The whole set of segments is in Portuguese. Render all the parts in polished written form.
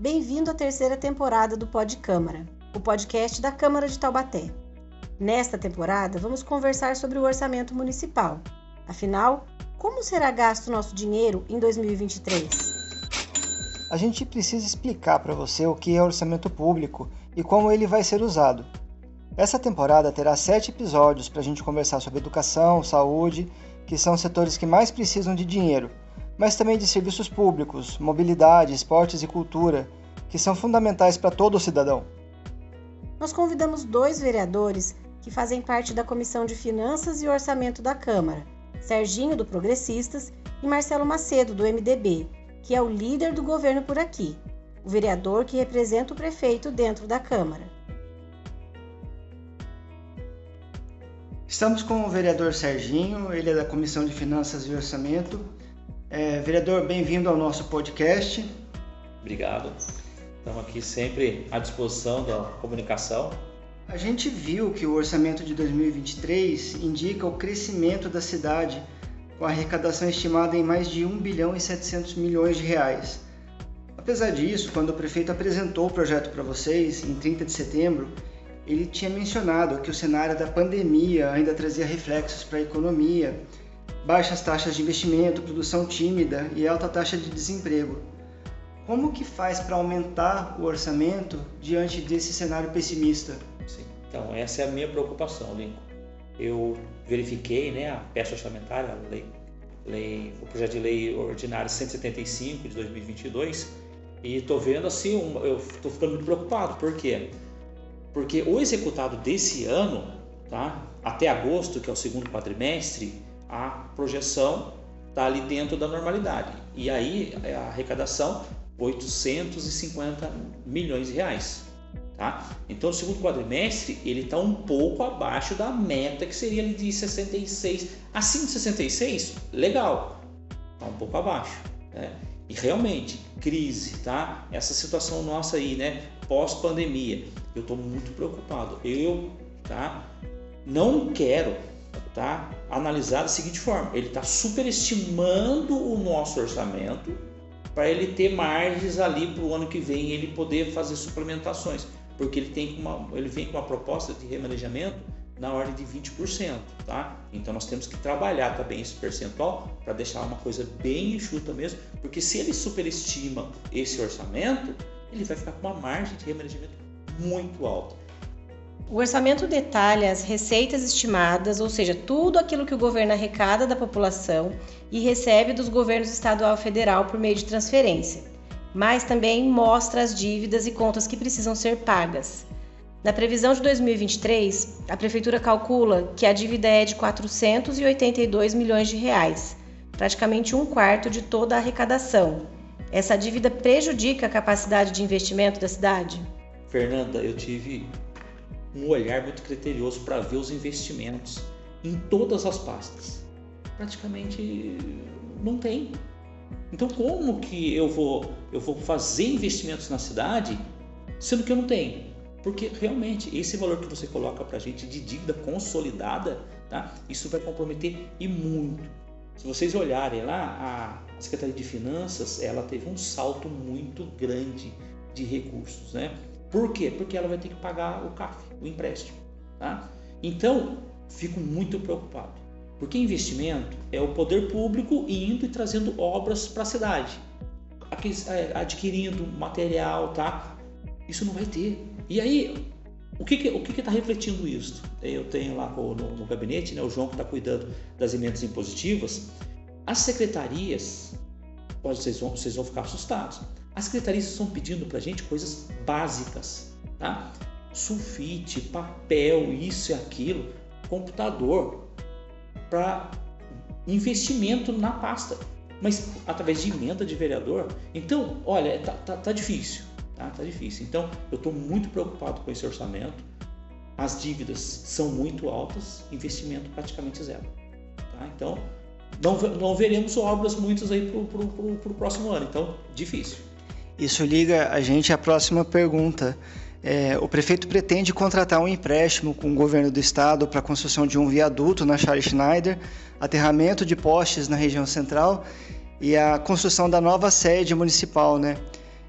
Bem-vindo à terceira temporada do Pod Câmara, o podcast da Câmara de Taubaté. Nesta temporada, vamos conversar sobre o orçamento municipal. Afinal, como será gasto o nosso dinheiro em 2023? A gente precisa explicar para você o que é orçamento público e como ele vai ser usado. Essa temporada terá 7 episódios para a gente conversar sobre educação, saúde, que são os setores que mais precisam de dinheiro, mas também de serviços públicos, mobilidade, esportes e cultura, que são fundamentais para todo cidadão. Nós convidamos 2 vereadores que fazem parte da Comissão de Finanças e Orçamento da Câmara, Serginho, do Progressistas, e Marcelo Macedo, do MDB, que é o líder do governo por aqui, o vereador que representa o prefeito dentro da Câmara. Estamos com o vereador Serginho, ele é da Comissão de Finanças e Orçamento. Vereador, bem-vindo ao nosso podcast. Obrigado. Estamos aqui sempre à disposição da comunicação. A gente viu que o orçamento de 2023 indica o crescimento da cidade, com a arrecadação estimada em mais de 1 bilhão e 700 milhões de reais. Apesar disso, quando o prefeito apresentou o projeto para vocês, em 30 de setembro, ele tinha mencionado que o cenário da pandemia ainda trazia reflexos para a economia, baixas taxas de investimento, produção tímida e alta taxa de desemprego. Como que faz para aumentar o orçamento diante desse cenário pessimista? Sim. Então, essa é a minha preocupação, Lincoln. Eu verifiquei a peça orçamentária, o projeto de lei ordinário 175 de 2022, e estou vendo assim, eu estou ficando muito preocupado. Por quê? Porque o executado desse ano, até agosto, que é o segundo quadrimestre, a projeção está ali dentro da normalidade. E aí a arrecadação, 850 milhões de reais. Então, o segundo quadrimestre, ele está um pouco abaixo da meta, que seria ali de 66. Acima de 66, legal. Está um pouco abaixo. E realmente, crise, essa situação nossa aí, pós-pandemia, eu estou muito preocupado. Eu não quero analisar da seguinte forma: ele está superestimando o nosso orçamento para ele ter margens ali para o ano que vem ele poder fazer suplementações, porque ele vem com uma proposta de remanejamento na ordem de 20%, Então nós temos que trabalhar também esse percentual para deixar uma coisa bem enxuta mesmo, porque se ele superestima esse orçamento, ele vai ficar com uma margem de remanejamento muito alta. O orçamento detalha as receitas estimadas, ou seja, tudo aquilo que o governo arrecada da população e recebe dos governos estadual e federal por meio de transferência, mas também mostra as dívidas e contas que precisam ser pagas. Na previsão de 2023, a Prefeitura calcula que a dívida é de 482 milhões de reais, praticamente 1/4 de toda a arrecadação. Essa dívida prejudica a capacidade de investimento da cidade? Fernanda, eu tive um olhar muito criterioso para ver os investimentos em todas as pastas. Praticamente não tem. Então, como que eu vou fazer investimentos na cidade sendo que eu não tenho? Porque realmente esse valor que você coloca para a gente de dívida consolidada, isso vai comprometer e muito. Se vocês olharem lá, a Secretaria de Finanças, ela teve um salto muito grande de recursos, Por quê? Porque ela vai ter que pagar o CAF, o empréstimo, Então, fico muito preocupado, porque investimento é o poder público indo e trazendo obras para a cidade, adquirindo material, Isso não vai ter. E aí, o que está refletindo isso? Eu tenho lá no gabinete, o João que está cuidando das emendas impositivas. As secretarias, vocês vão ficar assustados, as secretarias estão pedindo para a gente coisas básicas, sulfite, papel, isso e aquilo, computador, para investimento na pasta, mas através de emenda de vereador. Então, olha, tá difícil. Tá difícil. Então, eu estou muito preocupado com esse orçamento. As dívidas são muito altas, investimento praticamente zero. Então, não veremos obras muitas aí para o próximo ano. Então, difícil. Isso liga a gente à próxima pergunta. O prefeito pretende contratar um empréstimo com o governo do estado para a construção de um viaduto na Charles Schneider, aterramento de postes na região central e a construção da nova sede municipal,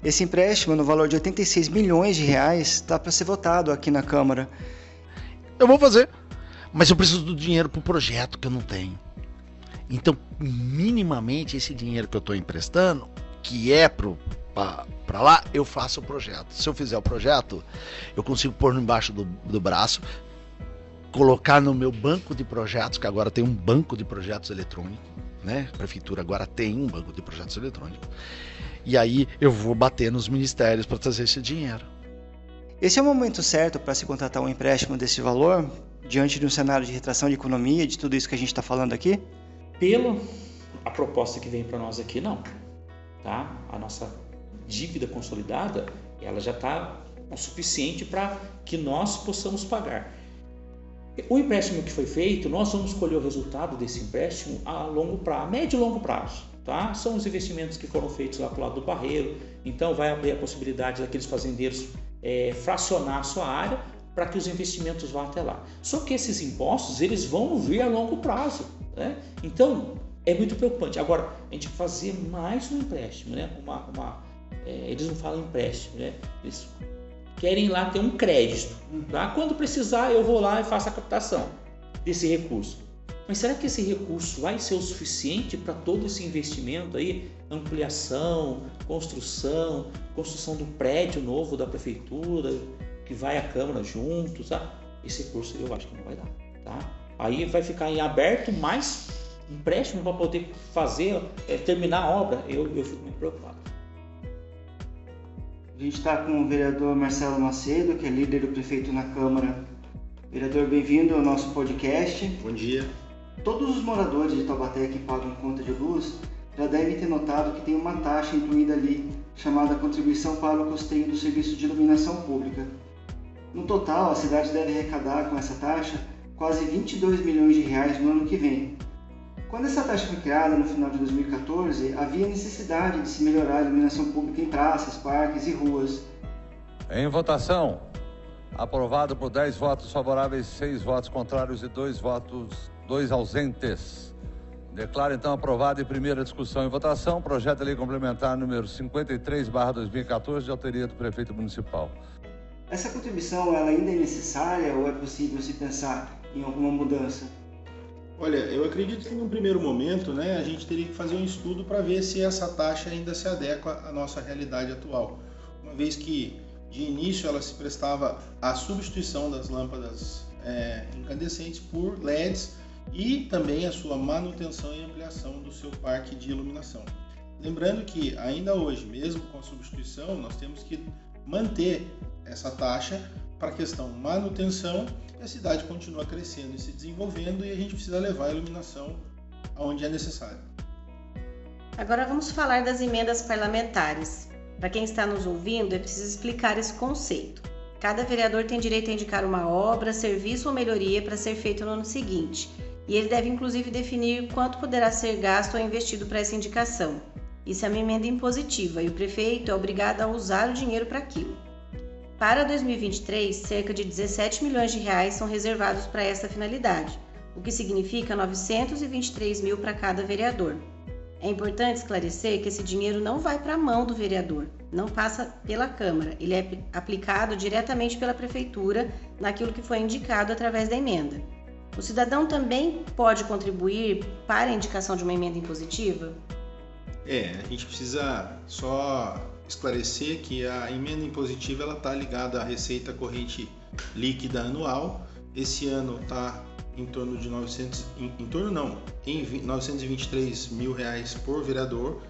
Esse empréstimo, no valor de 86 milhões de reais, está para ser votado aqui na Câmara. Eu vou fazer, mas eu preciso do dinheiro para o projeto que eu não tenho. Então, minimamente, esse dinheiro que eu estou emprestando, que é para lá, eu faço o projeto. Se eu fizer o projeto, eu consigo pôr embaixo do braço, colocar no meu banco de projetos, que agora tem um banco de projetos eletrônico, né? A prefeitura agora tem um banco de projetos eletrônicos. E aí eu vou bater nos ministérios para trazer esse dinheiro. Esse é o momento certo para se contratar um empréstimo desse valor, diante de um cenário de retração de economia, de tudo isso que a gente está falando aqui? A proposta que vem para nós aqui, não. Tá? A nossa dívida consolidada, ela já está o suficiente para que nós possamos pagar. O empréstimo que foi feito, nós vamos colher o resultado desse empréstimo a médio e longo prazo. Tá? São os investimentos que foram feitos lá para o lado do Barreiro, então vai abrir a possibilidade daqueles fazendeiros fracionar a sua área para que os investimentos vão até lá. Só que esses impostos, eles vão vir a longo prazo, né? Então, é muito preocupante. Agora, a gente fazer mais um empréstimo, né? Eles não falam empréstimo, né? Eles querem lá ter um crédito. Tá? Quando precisar, eu vou lá e faço a captação desse recurso. Mas será que esse recurso vai ser o suficiente para todo esse investimento aí? Ampliação, construção do prédio novo da prefeitura, que vai à Câmara junto, tá? Esse recurso eu acho que não vai dar, tá? Aí vai ficar em aberto mais empréstimo para poder fazer, terminar a obra. Eu fico muito preocupado. A gente está com o vereador Marcelo Macedo, que é líder do prefeito na Câmara. Vereador, bem-vindo ao nosso podcast. Bom dia. Todos os moradores de Taubaté que pagam conta de luz já devem ter notado que tem uma taxa incluída ali, chamada Contribuição para o Custeio do Serviço de Iluminação Pública. No total, a cidade deve arrecadar com essa taxa quase 22 milhões de reais no ano que vem. Quando essa taxa foi criada, no final de 2014, havia necessidade de se melhorar a iluminação pública em praças, parques e ruas. Em votação, aprovado por 10 votos favoráveis, 6 votos contrários e 2 ausentes. Declaro então aprovado em primeira discussão e votação projeto de lei complementar número 53/2014 de autoria do prefeito municipal. Essa contribuição ela ainda é necessária ou é possível se pensar em alguma mudança? Olha, eu acredito que num primeiro momento, né, a gente teria que fazer um estudo para ver se essa taxa ainda se adequa à nossa realidade atual. Uma vez que de início ela se prestava à substituição das lâmpadas incandescentes por LEDs e também a sua manutenção e ampliação do seu parque de iluminação. Lembrando que ainda hoje, mesmo com a substituição, nós temos que manter essa taxa para a questão manutenção, e a cidade continua crescendo e se desenvolvendo e a gente precisa levar a iluminação aonde é necessário. Agora vamos falar das emendas parlamentares. Para quem está nos ouvindo, é preciso explicar esse conceito. Cada vereador tem direito a indicar uma obra, serviço ou melhoria para ser feito no ano seguinte, e ele deve inclusive definir quanto poderá ser gasto ou investido para essa indicação. Isso é uma emenda impositiva e o prefeito é obrigado a usar o dinheiro para aquilo. Para 2023, cerca de 17 milhões de reais são reservados para essa finalidade, o que significa 923 mil para cada vereador. É importante esclarecer que esse dinheiro não vai para a mão do vereador, não passa pela Câmara, ele é aplicado diretamente pela Prefeitura naquilo que foi indicado através da emenda. O cidadão também pode contribuir para a indicação de uma emenda impositiva? A gente precisa só esclarecer que a emenda impositiva está ligada à receita corrente líquida anual. Esse ano está em torno de 923 mil reais por vereador.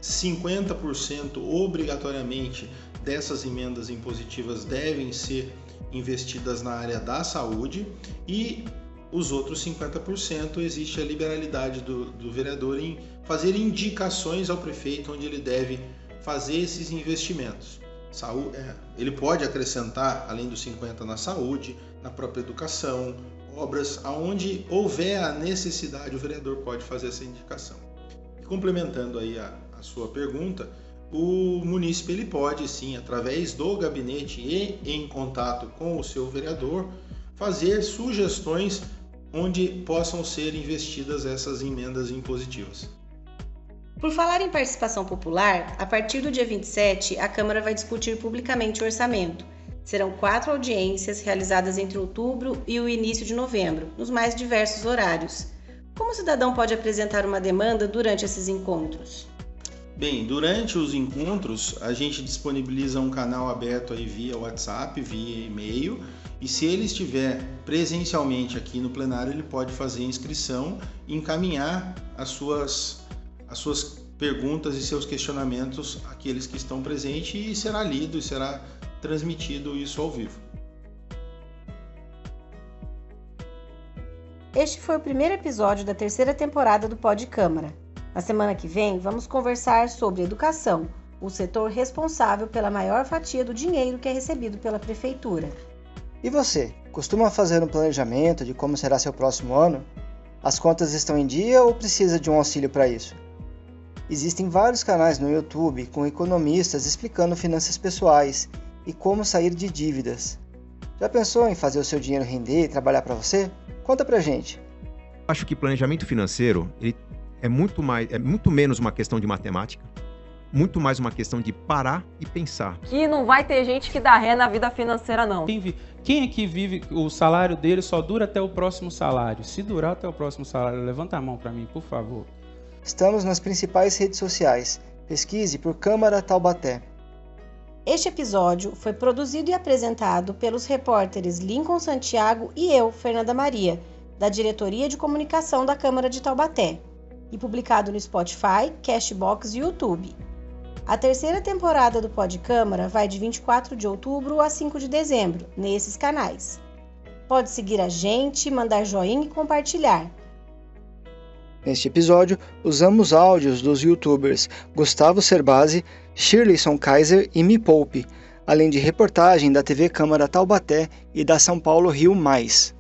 50% obrigatoriamente dessas emendas impositivas devem ser investidas na área da saúde e os outros 50% existe a liberalidade do vereador em fazer indicações ao prefeito onde ele deve fazer esses investimentos. Ele pode acrescentar, além dos 50%, na saúde, na própria educação, obras, aonde houver a necessidade, o vereador pode fazer essa indicação. E complementando aí a sua pergunta, o munícipe ele pode sim, através do gabinete e em contato com o seu vereador, fazer sugestões onde possam ser investidas essas emendas impositivas. Por falar em participação popular, a partir do dia 27, a Câmara vai discutir publicamente o orçamento. Serão 4 audiências realizadas entre outubro e o início de novembro, nos mais diversos horários. Como o cidadão pode apresentar uma demanda durante esses encontros? Bem, durante os encontros, a gente disponibiliza um canal aberto aí via WhatsApp, via e-mail, e se ele estiver presencialmente aqui no plenário, ele pode fazer inscrição e encaminhar as suas perguntas e seus questionamentos àqueles que estão presentes, e será lido e será transmitido isso ao vivo. Este foi o primeiro episódio da 3ª temporada do Pod Câmara. Na semana que vem, vamos conversar sobre educação, o setor responsável pela maior fatia do dinheiro que é recebido pela Prefeitura. E você, costuma fazer um planejamento de como será seu próximo ano? As contas estão em dia ou precisa de um auxílio para isso? Existem vários canais no YouTube com economistas explicando finanças pessoais e como sair de dívidas. Já pensou em fazer o seu dinheiro render e trabalhar para você? Conta pra gente. Acho que planejamento financeiro ele é muito menos uma questão de matemática, muito mais uma questão de parar e pensar. Que não vai ter gente que dá ré na vida financeira, não. Quem aqui vive, o salário dele só dura até o próximo salário? Se durar até o próximo salário, levanta a mão para mim, por favor. Estamos nas principais redes sociais. Pesquise por Câmara Taubaté. Este episódio foi produzido e apresentado pelos repórteres Lincoln Santiago e eu, Fernanda Maria, da Diretoria de Comunicação da Câmara de Taubaté, e publicado no Spotify, Castbox e YouTube. A 3ª temporada do Pod Câmara vai de 24 de outubro a 5 de dezembro, nesses canais. Pode seguir a gente, mandar joinha e compartilhar. Neste episódio, usamos áudios dos youtubers Gustavo Cerbasi, Shirleyson Kaiser e Me Poupe, além de reportagem da TV Câmara Taubaté e da São Paulo Rio Mais.